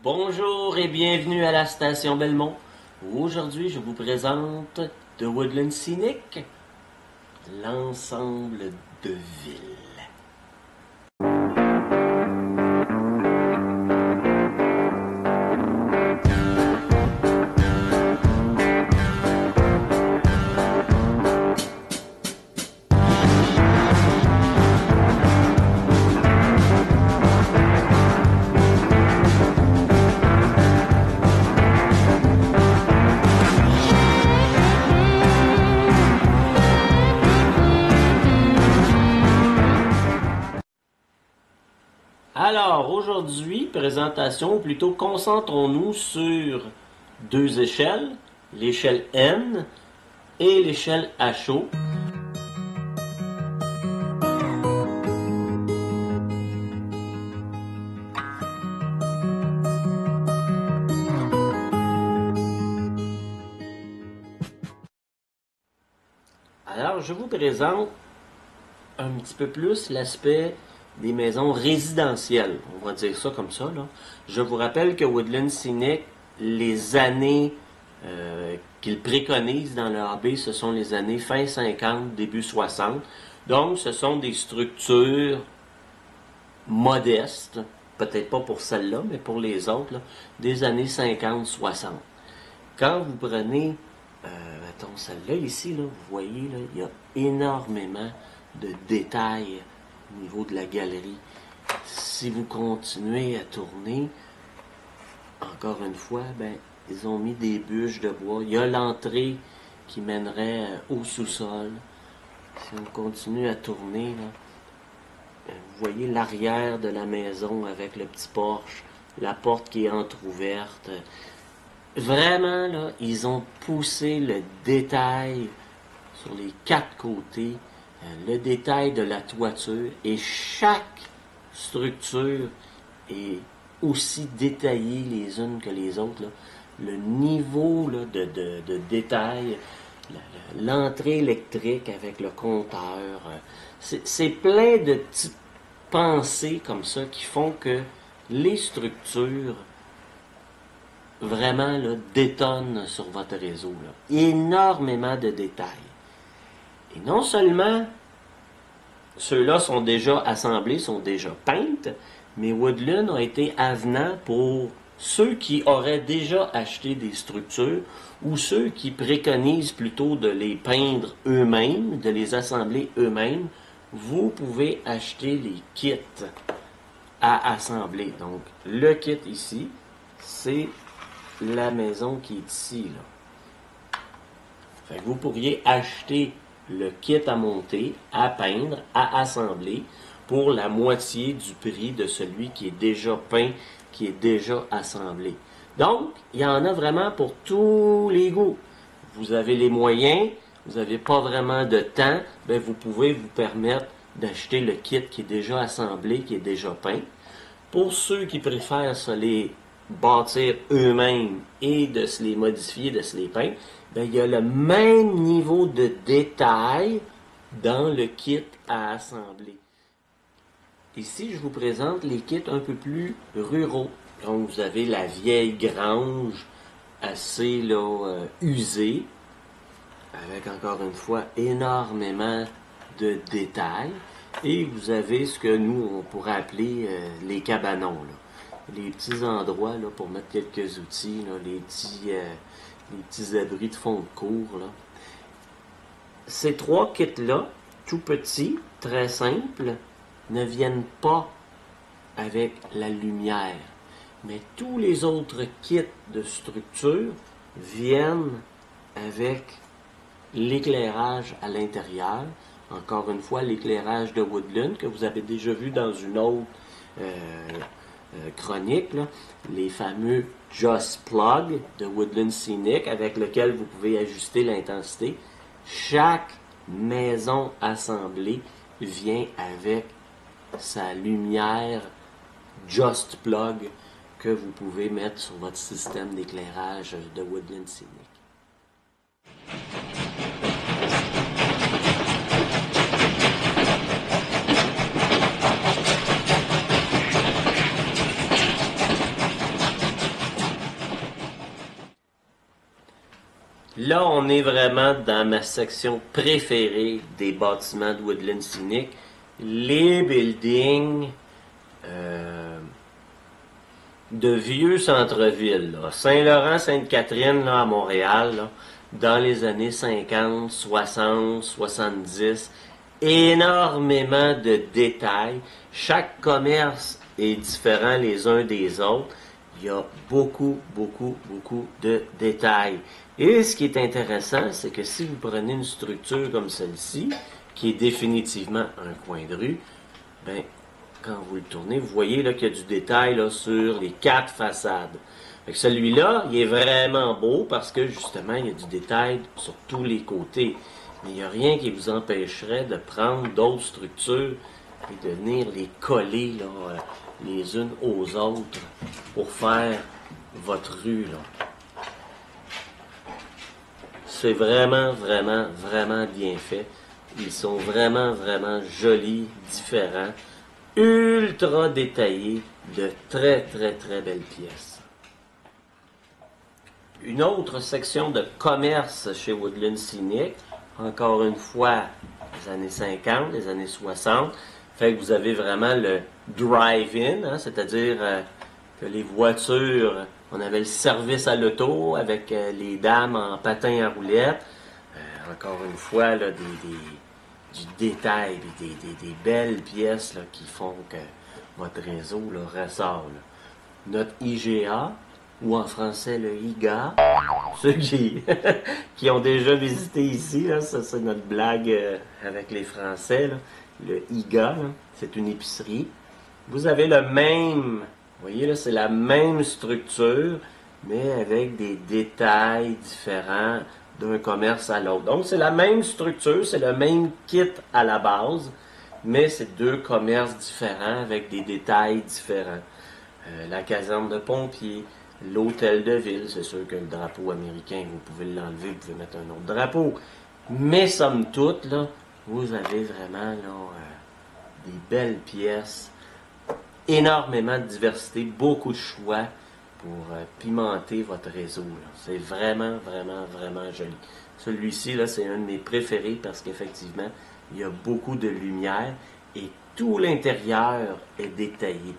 Bonjour et bienvenue à la station Belmont. Aujourd'hui, je vous présente The Woodland Scenic, l'ensemble de villes. Alors, aujourd'hui, présentation, ou plutôt concentrons-nous sur deux échelles, l'échelle N et l'échelle HO. Alors, je vous présente un petit peu plus l'aspect des maisons résidentielles. On va dire ça comme ça, là. Je vous rappelle que Woodland Scenic, les années qu'ils préconisent dans le AB, ce sont les années fin 50, début 60. Donc, ce sont des structures modestes, peut-être pas pour celle-là, mais pour les autres, là, des années 50-60. Quand vous prenez, mettons celle-là ici, là, vous voyez, là, il y a énormément de détails au niveau de la galerie. Si vous continuez à tourner, encore une fois, ben, ils ont mis des bûches de bois. Il y a l'entrée qui mènerait au sous-sol. Si on continue à tourner, là, vous voyez l'arrière de la maison avec le petit porche, la porte qui est entrouverte. Vraiment, là, ils ont poussé le détail sur les quatre côtés, le détail de la toiture, et chaque structure est aussi détaillée les unes que les autres, là. Le niveau là, de détail, l'entrée électrique avec le compteur, c'est plein de petites pensées comme ça qui font que les structures vraiment là, détonnent sur votre réseau. Là. Énormément de détails. Et non seulement ceux-là sont déjà assemblés, sont déjà peintes, mais Woodland a été avenant pour ceux qui auraient déjà acheté des structures ou ceux qui préconisent plutôt de les peindre eux-mêmes, de les assembler eux-mêmes. Vous pouvez acheter les kits à assembler. Donc, le kit ici, c'est la maison qui est ici. Là. Fait que vous pourriez acheter le kit à monter, à peindre, à assembler pour la moitié du prix de celui qui est déjà peint, qui est déjà assemblé. Donc, il y en a vraiment pour tous les goûts. Vous avez les moyens, vous n'avez pas vraiment de temps, bien vous pouvez vous permettre d'acheter le kit qui est déjà assemblé, qui est déjà peint. Pour ceux qui préfèrent se les bâtir eux-mêmes et de se les modifier, de se les peindre, bien, il y a le même niveau de détail dans le kit à assembler. Ici, je vous présente les kits un peu plus ruraux. Donc, vous avez la vieille grange assez là, usée, avec encore une fois énormément de détails. Et vous avez ce que nous, on pourrait appeler les cabanons. Là. Les petits endroits là, pour mettre quelques outils, là, les petits abris de fond de cour. Là. Ces trois kits-là, tout petits, très simples, ne viennent pas avec la lumière. Mais tous les autres kits de structure viennent avec l'éclairage à l'intérieur. Encore une fois, l'éclairage de Woodland que vous avez déjà vu dans une autre chronique, là, les fameux Just Plug de Woodland Scenic avec lequel vous pouvez ajuster l'intensité. Chaque maison assemblée vient avec sa lumière Just Plug que vous pouvez mettre sur votre système d'éclairage de Woodland Scenic. Là, on est vraiment dans ma section préférée des bâtiments de Woodland Scenic, les buildings de vieux centre-ville. Saint-Laurent, Sainte-Catherine, là, à Montréal, là, dans les années 50, 60, 70, énormément de détails. Chaque commerce est différent les uns des autres. Il y a beaucoup, beaucoup, beaucoup de détails. Et ce qui est intéressant, c'est que si vous prenez une structure comme celle-ci, qui est définitivement un coin de rue, ben, quand vous le tournez, vous voyez là, qu'il y a du détail là, sur les 4 façades. Celui-là, il est vraiment beau parce que justement, il y a du détail sur tous les côtés. Mais il n'y a rien qui vous empêcherait de prendre d'autres structures et de venir les coller là, les unes aux autres pour faire votre rue. Là. C'est vraiment, vraiment, vraiment bien fait. Ils sont vraiment, vraiment jolis, différents, ultra détaillés, de très, très, très belles pièces. Une autre section de commerce chez Woodland Scenic, encore une fois, les années 50, les années 60, fait que vous avez vraiment le drive-in, hein, c'est-à-dire que les voitures, on avait le service à l'auto avec les dames en patin à roulettes. Encore une fois, là, du détail, des belles pièces là, qui font que votre réseau là, ressort. Là. Notre IGA, ou en français le IGA, ceux qui ont déjà visité ici, là, ça c'est notre blague avec les Français, là. Le IGA, c'est une épicerie. Vous avez le même, vous voyez là, c'est la même structure, mais avec des détails différents d'un commerce à l'autre. Donc c'est la même structure, c'est le même kit à la base, mais c'est 2 commerces différents avec des détails différents. La caserne de pompiers, l'hôtel de ville, c'est sûr que le drapeau américain, vous pouvez l'enlever, vous pouvez mettre un autre drapeau. Mais somme toute, là, vous avez vraiment là, des belles pièces, énormément de diversité, beaucoup de choix pour pimenter votre réseau. C'est vraiment, vraiment, vraiment joli. Celui-ci, là, c'est un de mes préférés parce qu'effectivement, il y a beaucoup de lumière et tout l'intérieur est détaillé.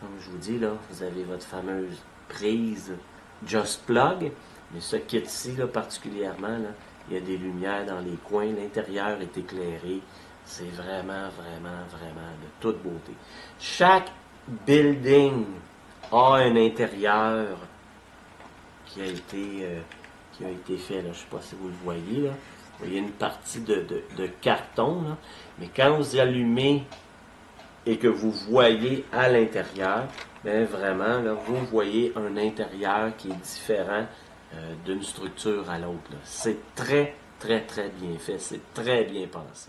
Comme je vous dis, là, vous avez votre fameuse prise Just Plug, mais ce kit-ci, là, particulièrement, là, il y a des lumières dans les coins, l'intérieur est éclairé. C'est vraiment, vraiment, vraiment de toute beauté. Chaque building a un intérieur qui a été fait. Là. Je ne sais pas si vous le voyez. Là. Vous voyez une partie de carton. Là. Mais quand vous allumez et que vous voyez à l'intérieur, bien vraiment, là, vous voyez un intérieur qui est différent d'une structure à l'autre. C'est très, très, très bien fait. C'est très bien pensé.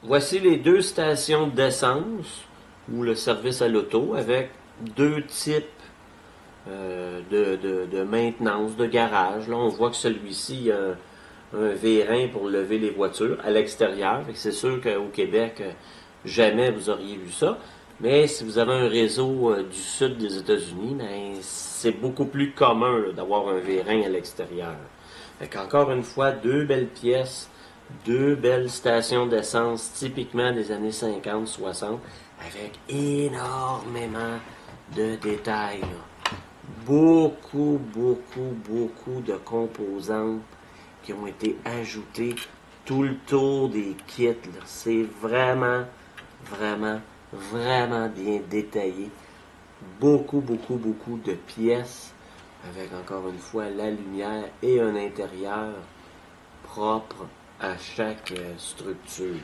Voici les 2 stations d'essence ou le service à l'auto avec 2 types de maintenance, de garage. Là, on voit que celui-ci, il y a un vérin pour lever les voitures à l'extérieur. C'est sûr qu'au Québec, jamais vous auriez vu ça. Mais si vous avez un réseau du sud des États-Unis, ben, c'est beaucoup plus commun d'avoir un vérin à l'extérieur. Encore une fois, 2 belles pièces, 2 belles stations d'essence typiquement des années 50-60 avec énormément de détails. Là. Beaucoup, beaucoup, beaucoup de composantes qui ont été ajoutées tout le tour des kits. C'est vraiment, vraiment, vraiment bien détaillé. Beaucoup, beaucoup, beaucoup de pièces avec encore une fois la lumière et un intérieur propre à chaque structure.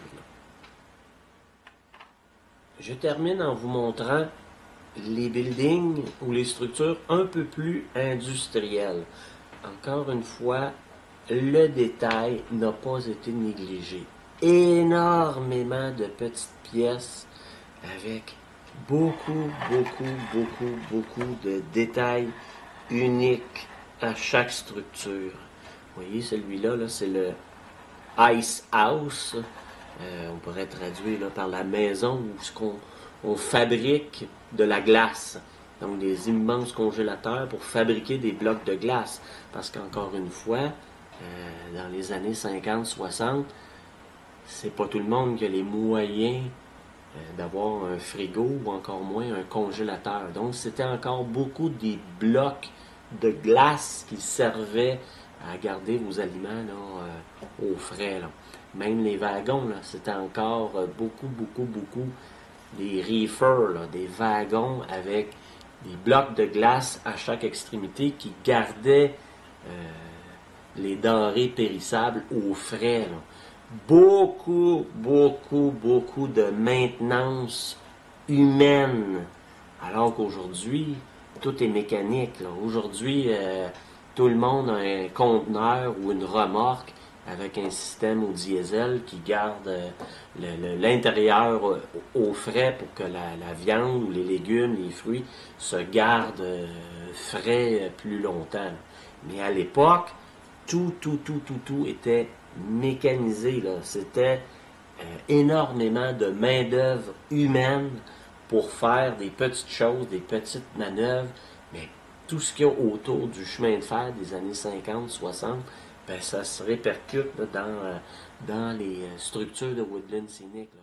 Je termine en vous montrant les buildings ou les structures un peu plus industrielles. Encore une fois, le détail n'a pas été négligé. Énormément de petites pièces avec beaucoup de détails uniques à chaque structure. Vous voyez, celui-là, là, c'est le Ice House. On pourrait traduire là, par la maison où on fabrique de la glace. Donc des immenses congélateurs pour fabriquer des blocs de glace. Parce qu'encore une fois, dans les années 50-60, c'est pas tout le monde qui a les moyens d'avoir un frigo ou encore moins un congélateur. Donc c'était encore beaucoup des blocs de glace qui servaient à garder vos aliments là, au frais. Là. Même les wagons, là, c'était encore beaucoup des reefers, là, des wagons avec des blocs de glace à chaque extrémité qui gardaient les denrées périssables au frais. Là. Beaucoup de maintenance humaine. Alors qu'aujourd'hui, tout est mécanique. Là. Aujourd'hui, tout le monde a un conteneur ou une remorque avec un système au diesel qui garde l'intérieur au frais pour que la viande ou les légumes, les fruits se gardent frais plus longtemps. Mais à l'époque, tout était mécanisé. Là. C'était énormément de main-d'œuvre humaine pour faire des petites choses, des petites manœuvres, mais tout ce qu'il y a autour du chemin de fer des années 50-60, ben, ça se répercute là, dans les structures de Woodland Scenic. Là.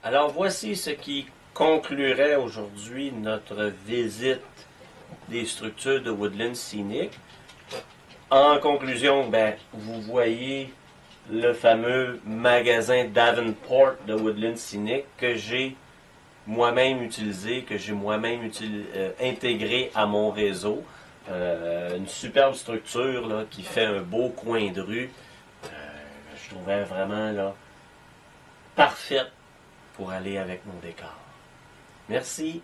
Alors voici ce qui conclurait aujourd'hui notre visite des structures de Woodland Scenic. En conclusion, ben, vous voyez le fameux magasin Davenport de Woodland Scenic que j'ai moi-même utilisé, que j'ai moi-même intégré à mon réseau. Une superbe structure là, qui fait un beau coin de rue. Je trouvais vraiment là, parfaite pour aller avec mon décor. Merci.